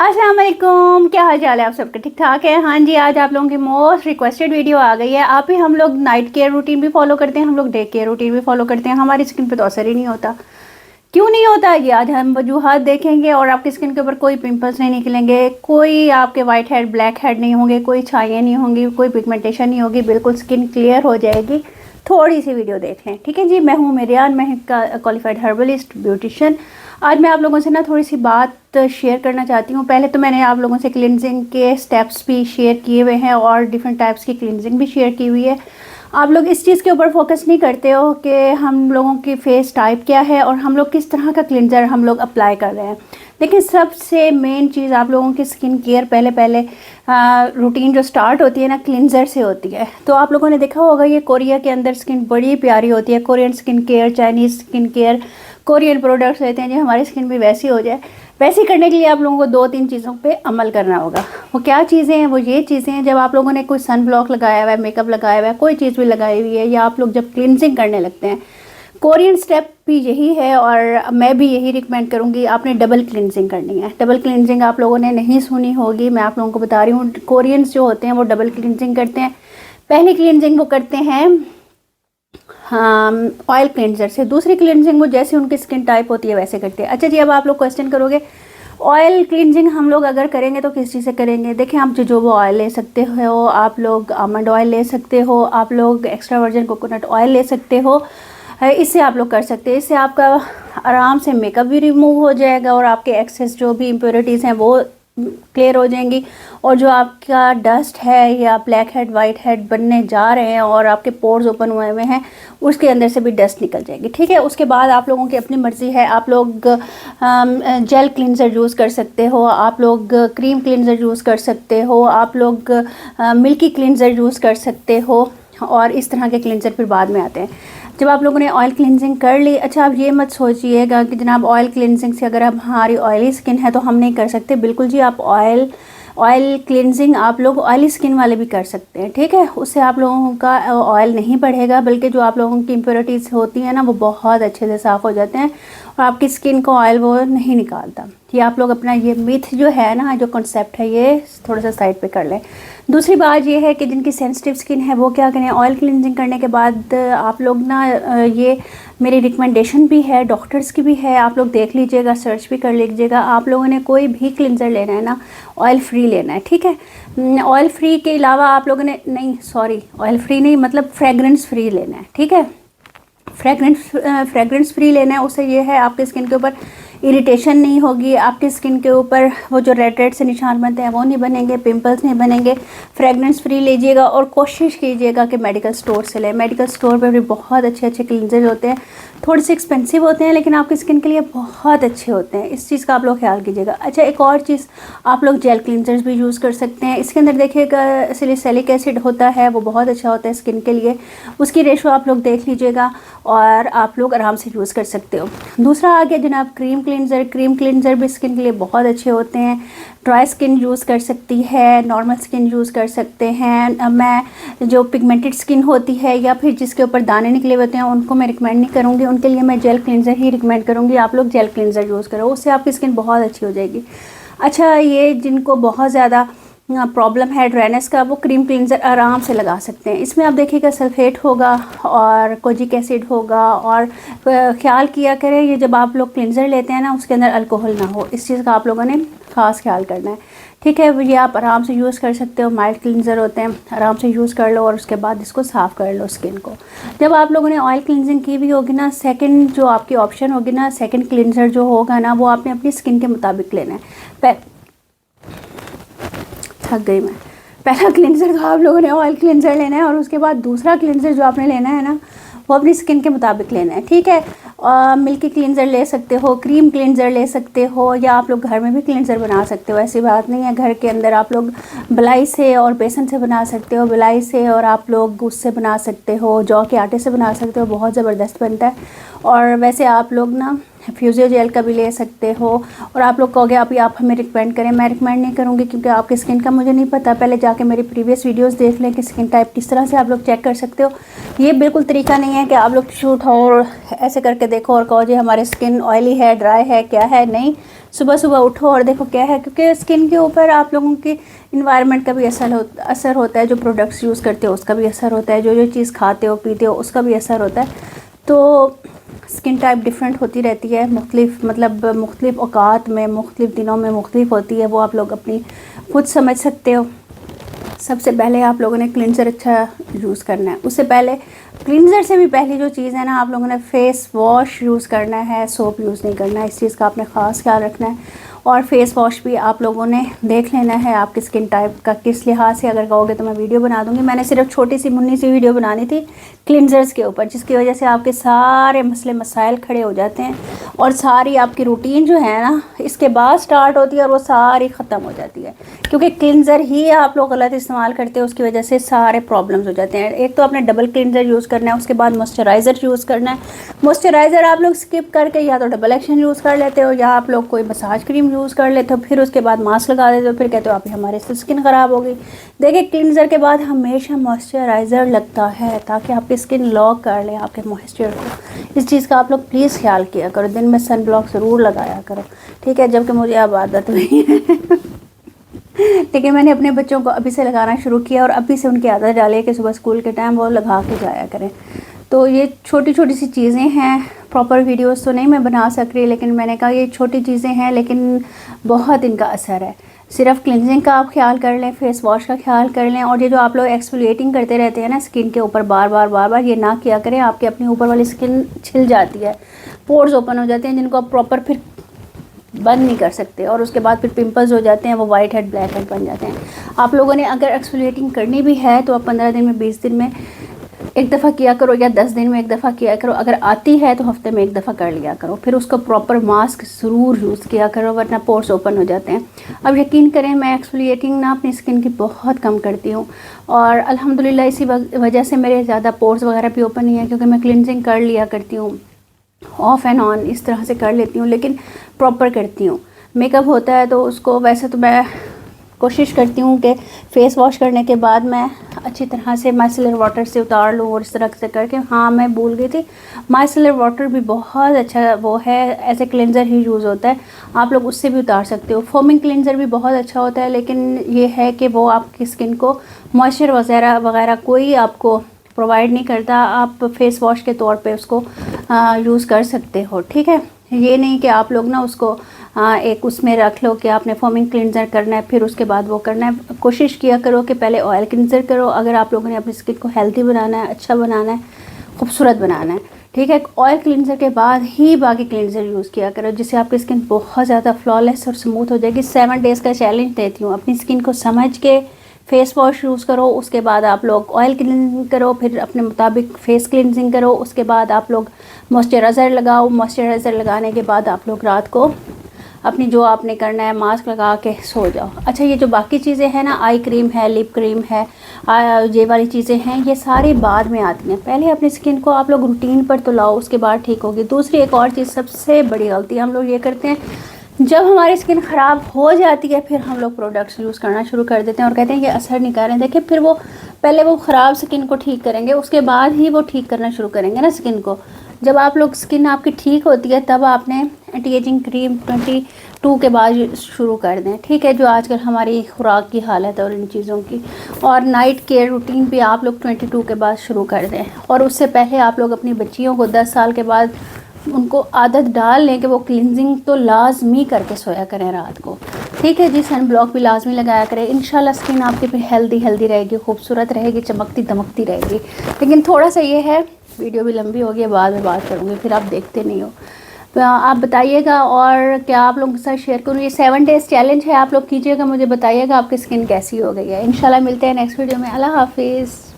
अस्सलाम वालेकुम, क्या हाल चाल है आप सबके? ठीक ठाक है? हाँ जी, आज आप लोगों की मोस्ट रिक्वेस्टेड वीडियो आ गई है। आप ही हम लोग नाइट केयर रूटीन भी फॉलो करते हैं, हम लोग डे केयर रूटीन भी फॉलो करते हैं, हमारी स्किन पे तो असर ही नहीं होता। क्यों नहीं होता ये आज हम वजूहात देखेंगे। और आपकी स्किन के ऊपर कोई पिंपल्स नहीं निकलेंगे, कोई आपके वाइट हेड ब्लैक हेड नहीं होंगे, कोई छाइयाँ नहीं होंगी, कोई पिगमेंटेशन नहीं होगी, बिल्कुल स्किन क्लियर हो जाएगी। थोड़ी सी वीडियो देख लें, ठीक है जी। मैं हूँ मेरियान, मैं क्वालिफाइड हर्बलिस्ट ब्यूटिशियन। आज मैं आप लोगों से ना थोड़ी सी बात शेयर करना चाहती हूँ। पहले तो मैंने आप लोगों से क्लिनजिंग के स्टेप्स भी शेयर किए हुए हैं और डिफरेंट टाइप्स की क्लिनजिंग भी शेयर की हुई है। आप लोग इस चीज़ के ऊपर फोकस नहीं करते हो कि हम लोगों की फेस टाइप क्या है और हम लोग किस तरह का क्लिनजर हम लोग अप्लाई कर रहे हैं। लेकिन सबसे मेन चीज़ आप लोगों की स्किन केयर पहले रूटीन जो स्टार्ट होती है ना, क्लिनजर से होती है। तो आप लोगों ने देखा होगा ये कोरिया के अंदर स्किन बड़ी प्यारी होती है। Korean skin care, Chinese skin care, Korean products लेते हैं जो हमारी स्किन भी वैसी हो जाए। वैसे करने के लिए आप लोगों को 2-3 चीज़ों पे अमल करना होगा। वो क्या चीज़ें हैं? वो ये चीज़ें हैं, जब आप लोगों ने कोई सन ब्लॉक लगाया हुआ है, मेकअप लगाया हुआ है, कोई चीज़ भी लगाई हुई है, या आप लोग जब क्लिनजिंग करने लगते हैं, कोरियन स्टेप भी यही है और मैं भी यही रिकमेंड करूँगी। आपने डबल क्लिनजिंग करनी है। डबल क्लिनजिंग आप लोगों ने नहीं सुनी होगी, मैं आप लोगों को बता रही हूँ। कोरियंस जो होते हैं वो डबल क्लिनजिंग करते हैं। पहली क्लिनजिंग वो करते हैं ऑयल क्लिनजर से, दूसरी क्लिनजिंग वो जैसे उनकी स्किन टाइप होती है वैसे करते हैं। अच्छा जी, अब आप लोग क्वेश्चन करोगे ऑयल क्लिनजिंग हम लोग अगर करेंगे तो किस चीज़ से करेंगे? देखिए, आप जोजोबा ऑयल ले सकते हो, आप लोग आमंड ऑयल ले सकते हो, आप लोग एक्स्ट्रा वर्जिन कोकोनट ऑयल ले सकते हो। इससे आप लोग कर सकते हैं। इससे आपका आराम से मेकअप भी रिमूव हो जाएगा और आपके एक्सेस जो भी इम्प्योरिटीज़ हैं वो क्लियर हो जाएंगी। और जो आपका डस्ट है या ब्लैक हेड वाइट हेड बनने जा रहे हैं और आपके पोर्स ओपन हुए हुए हैं, उसके अंदर से भी डस्ट निकल जाएगी, ठीक है। उसके बाद आप लोगों की अपनी मर्ज़ी है। आप लोग जेल क्लिनजर यूज़ कर सकते हो, आप लोग क्रीम क्लिनजर यूज़ कर सकते हो, आप लोग मिल्की क्लिनजर यूज़ कर सकते हो। और इस तरह के क्लिनजर फिर बाद में आते हैं जब आप लोगों ने ऑयल क्लिनजिंग कर ली। अच्छा, आप ये मत सोचिएगा कि जनाब ऑयल क्लिनजिंग से अगर अब हमारी ऑयली स्किन है तो हम नहीं कर सकते। बिल्कुल जी, आप ऑयल क्लिनजिंग आप लोग ऑयली स्किन वाले भी कर सकते हैं, ठीक है। उससे आप लोगों का ऑयल नहीं बढ़ेगा, बल्कि जो आप लोगों की इम्प्योरिटीज़ होती हैं ना वो बहुत अच्छे से साफ़ हो जाते हैं और आपकी स्किन को ऑयल वो नहीं निकालता। ये आप लोग अपना ये मिथ जो है ना, जो कॉन्सेप्ट है, ये थोड़ा सा साइड पे कर लें। दूसरी बात ये है कि जिनकी सेंसिटिव स्किन है वो क्या करें, ऑयल क्लिनजिंग करने के बाद आप लोग ना, ये मेरी रिकमेंडेशन भी है, डॉक्टर्स की भी है, आप लोग देख लीजिएगा, सर्च भी कर लीजिएगा। आप लोगों ने कोई भी क्लिनजर लेना है ना, ऑयल फ्री लेना है, ठीक है। ऑयल फ्री के अलावा आप लोगों ने ऑयल फ्री नहीं, मतलब फ्रेगरेंस फ्री लेना है, ठीक है। फ्रेगरेंस फ्री लेना है। उससे ये है आपकी स्किन के ऊपर इरिटेशन नहीं होगी, आपकी स्किन के ऊपर वो जो रेड रेड से निशान बनते हैं वो नहीं बनेंगे, पिंपल्स नहीं बनेंगे। फ्रेगरेंस फ्री लीजिएगा और कोशिश कीजिएगा कि मेडिकल स्टोर से लें। मेडिकल स्टोर पर भी बहुत अच्छे अच्छे क्लींजर होते हैं, थोड़े से एक्सपेंसिव होते हैं लेकिन आपकी स्किन के लिए बहुत अच्छे होते हैं। इस चीज़ का आप लोग ख्याल कीजिएगा। अच्छा, एक और चीज़, आप लोग जेल क्लींजर्स भी यूज़ कर सकते हैं। इसके अंदर देखिएगा सैलिसिलिक एसिड होता है, वो बहुत अच्छा होता है स्किन के लिए। उसकी रेशो आप लोग देख लीजिएगा और आप लोग आराम से यूज़ कर सकते हो। दूसरा आ गया जनाब क्रीम क्लींजर। क्रीम क्लींजर भी स्किन के लिए बहुत अच्छे होते हैं। ड्राई स्किन यूज़ कर सकती है, नॉर्मल स्किन यूज़ कर सकते हैं। मैं जो पिगमेंटेड स्किन होती है या फिर जिसके ऊपर दाने निकले होते हैं उनको मैं रिकमेंड नहीं करूँगी, उनके लिए मैं जेल क्लींजर ही रिकमेंड करूँगी। आप लोग जेल क्लींजर यूज़ करो, उससे आपकी स्किन बहुत अच्छी हो जाएगी। अच्छा, ये जिनको बहुत ज़्यादा प्रॉब्लम है ड्राइनेस का, वो क्रीम क्लींजर आराम से लगा सकते हैं। इसमें आप देखिएगा सल्फेट होगा और कोजिक एसिड होगा। और ख्याल किया करें, ये जब आप लोग क्लींजर लेते हैं ना, उसके अंदर अल्कोहल ना हो, इस चीज़ का आप लोगों ने ख़ास ख्याल करना है, ठीक है। ये आप आराम से यूज़ कर सकते हो, माइल्ड क्लींजर होते हैं, आराम से यूज़ कर लो और उसके बाद इसको साफ़ कर लो स्किन को। जब आप लोगों ने ऑयल क्लींजिंग की भी होगी ना, सेकंड जो आपकी ऑप्शन होगी ना, सेकंड क्लींजर जो होगा ना, वो आपने अपनी स्किन के मुताबिक लेना है। थक गई मैं। पहला क्लिनजर तो आप लोगों ने ऑयल क्लिनजर लेना है और उसके बाद दूसरा क्लिनजर जो आपने लेना है ना, वो अपनी स्किन के मुताबिक लेना है, ठीक है। मिल्की क्लिनजर ले सकते हो, क्रीम क्लिनजर ले सकते हो, या आप लोग घर में भी क्लिनजर बना सकते हो, ऐसी बात नहीं है। घर के अंदर आप लोग बलाई से और बेसन से बना सकते हो, बलाई से और आप लोग उससे बना सकते हो, जौ के आटे से बना सकते हो, बहुत ज़बरदस्त बनता है। और वैसे आप लोग ना फ्यूजियो जेल का भी ले सकते हो। और आप लोग कहोगे अभी आप हमें रिकमेंड करें, मैं रिकमेंड नहीं करूँगी क्योंकि आपकी स्किन का मुझे नहीं पता। पहले जाके मेरी प्रीवियस वीडियोस देख लें कि स्किन टाइप किस तरह से आप लोग चेक कर सकते हो। ये बिल्कुल तरीका नहीं है कि आप लोग शूट हो और ऐसे करके देखो और कहो जी हमारी स्किन ऑयली है, ड्राई है, क्या है। नहीं, सुबह सुबह उठो और देखो क्या है, क्योंकि स्किन के ऊपर आप लोगों के इन्वायरमेंट का भी असर होता है, जो प्रोडक्ट्स यूज़ करते हो उसका भी असर होता है, जो जो चीज़ खाते हो पीते हो उसका भी असर होता है। तो स्किन टाइप डिफरेंट होती रहती है, मुख्तलिफ़ औकात में, मुख्तलिफ़ दिनों में मुख्तलिफ होती है, वो आप लोग अपनी खुद समझ सकते हो। सबसे पहले आप लोगों ने क्लिनज़र अच्छा यूज़ करना है। उससे पहले क्लिनज़र से भी पहली जो चीज़ है ना, आप लोगों ने फेस वॉश यूज़ करना है, सोप यूज़ नहीं करना है। इस चीज़ का आपने ख़ास ख्याल रखना है। और फेस वॉश भी आप लोगों ने देख लेना है आपकी स्किन टाइप का किस लिहाज से, अगर कहोगे तो मैं वीडियो बना दूँगी। मैंने सिर्फ छोटी सी मुन्नी सी वीडियो बनानी थी क्लिनज़र्स के ऊपर, जिसकी वजह से आपके सारे मसले मसाइल खड़े हो जाते हैं और सारी आपकी रूटीन जो है ना इसके बाद स्टार्ट होती है और वो सारी ख़त्म हो जाती है, क्योंकि क्लिनज़र ही आप लोग गलत इस्तेमाल करते हो, उसकी वजह से सारे प्रॉब्लम्स हो जाते हैं। एक तो आपने डबल क्लिनज़र यूज़ करना है, उसके बाद मॉइस्चराइज़र यूज़ करना है। मॉइस्चराइज़र आप लोग स्किप करके या तो डबल एक्शन यूज़ कर लेते हो या आप लोग कोई मसाज क्रीम यूज़ कर लेते हो, फिर उसके बाद मास्क लगा देते हो, फिर कहते हो आप हमारे से स्किन ख़राब हो गई। देखिए क्लिनज़र के बाद हमेशा मॉइस्चराइज़र लगता है ताकि आपकी स्किन लॉक कर ले आपके मॉइस्चर को। इस चीज़ का आप लोग प्लीज़ ख्याल किया करो, दिन में सन ब्लॉक ज़रूर लगाया करो, ठीक है, जबकि मुझे अब आदत हुई है लेकिन मैंने अपने बच्चों को अभी से लगाना शुरू किया और अभी से उनकी आदत डाली है कि सुबह स्कूल के टाइम वो लगा के जाया करें। तो ये छोटी छोटी सी चीज़ें हैं, प्रॉपर वीडियोस तो नहीं मैं बना सक रही, लेकिन मैंने कहा ये छोटी चीज़ें हैं लेकिन बहुत इनका असर है। सिर्फ क्लिनजिंग का आप ख्याल कर लें, फेस वॉश का ख्याल कर लें, और ये जो आप लोग एक्सफोलिएटिंग करते रहते हैं ना स्किन के ऊपर बार बार ये ना किया करें। आपके अपनी ऊपर वाली स्किन छिल जाती है, पोर्स ओपन हो जाते हैं जिनको आप प्रॉपर फिर बंद नहीं कर सकते, और उसके बाद फिर पिंपल्स हो जाते हैं, वो वाइट हेड ब्लैक हेड बन जाते हैं। आप लोगों ने अगर एक्सफोलिएटिंग करनी भी है तो आप 15 दिन में 20 दिन में एक दफ़ा किया करो या 10 दिन में एक दफ़ा किया करो। अगर आती है तो हफ्ते में एक दफ़ा कर लिया करो, फिर उसको प्रॉपर मास्क ज़रूर यूज़ किया करो वरना पोर्स ओपन हो जाते हैं। अब यकीन करें मैं एक्सफोलिएटिंग ना अपनी स्किन की बहुत कम करती हूँ और अल्हम्दुलिल्लाह इसी वजह से मेरे ज़्यादा पोर्स वगैरह भी ओपन नहीं है, क्योंकि मैं क्लिनजिंग कर लिया करती हूँ, ऑफ़ एंड ऑन इस तरह से कर लेती हूँ, लेकिन प्रॉपर करती हूँ। मेकअप होता है तो उसको वैसे तो मैं कोशिश करती हूँ कि फ़ेस वॉश करने के बाद मैं अच्छी तरह से माइसेलर वाटर से उतार लूँ और इस तरह से करके। हाँ मैं भूल गई थी, माइसेलर वाटर भी बहुत अच्छा वो है, एज ए क्लेंज़र ही यूज़ होता है, आप लोग उससे भी उतार सकते हो। फोमिंग क्लेंज़र भी बहुत अच्छा होता है, लेकिन ये है कि वो आपकी स्किन को मॉइस्चर वगैरह कोई आपको प्रोवाइड नहीं करता। आप फेस वॉश के तौर पे उसको यूज़ कर सकते हो, ठीक है। ये नहीं कि आप लोग ना उसको एक उसमें रख लो कि आपने फोमिंग क्लिनज़र करना है फिर उसके बाद वो करना है। कोशिश किया करो कि पहले ऑयल क्लिनज़र करो, अगर आप लोगों ने अपनी स्किन को हेल्दी बनाना है, अच्छा बनाना है, खूबसूरत बनाना है, ठीक है। ऑयल क्लिनज़र के बाद ही बाकी क्लिनज़र यूज़ किया करो, जिससे आपकी स्किन बहुत ज़्यादा फ्लॉलेस और स्मूथ हो जाएगी। 7 डेज़ का चैलेंज देती हूँ, अपनी स्किन को समझ के फेस वॉश यूज़ करो, उसके बाद आप लोग ऑयल क्लिनजिंग करो, फिर अपने मुताबिक फेस क्लिनजिंग करो, उसके बाद आप लोग मॉइस्चराइज़र लगाओ। मॉइस्चराइज़र लगाने के बाद आप लोग रात को अपनी जो आपने करना है मास्क लगा के सो जाओ। अच्छा, ये जो बाकी चीज़ें हैं ना, आई क्रीम है, लिप क्रीम है, ये वाली चीज़ें हैं, ये सारी बाद में आती हैं। पहले अपनी स्किन को आप लोग रूटीन पर तो लाओ, उसके बाद ठीक होगी। दूसरी एक और चीज़, सबसे बड़ी गलती हम लोग ये करते हैं, जब हमारी स्किन ख़राब हो जाती है फिर हम लोग प्रोडक्ट्स यूज़ करना शुरू कर देते हैं और कहते हैं कि असर नहीं कर रहे हैं। देखिए, फिर वो पहले वो ख़राब स्किन को ठीक करेंगे, उसके बाद ही वो ठीक करना शुरू करेंगे ना स्किन को। जब आप लोग स्किन आपकी ठीक होती है तब आपने एंटी एजिंग क्रीम 22 के बाद शुरू कर दें, ठीक है, जो आजकल हमारी खुराक की हालत है और इन चीज़ों की। और नाइट केयर रूटीन भी आप लोग 22 के बाद शुरू कर दें, और उससे पहले आप लोग अपनी बच्चियों को 10 साल के बाद उनको आदत डाल लें कि वो क्लिनजिंग तो लाजमी करके सोया करें रात को, ठीक है जी। सन ब्लॉक भी लाजमी लगाया करें, इंशाल्लाह स्किन आपकी फिर हेल्दी रहेगी, खूबसूरत रहेगी, चमकती दमकती रहेगी। लेकिन थोड़ा सा ये है, वीडियो भी लंबी होगी, बाद में बात करूँगी, फिर आप देखते नहीं हो। तो आप बताइएगा और क्या आप लोगों के साथ शेयर करूँ। ये 7 डेज़ चैलेंज है, आप लोग कीजिएगा, मुझे बताइएगा आपकी स्किन कैसी हो गई है। इंशाल्लाह मिलते हैं नेक्स्ट वीडियो में। अल्लाह हाफिज़।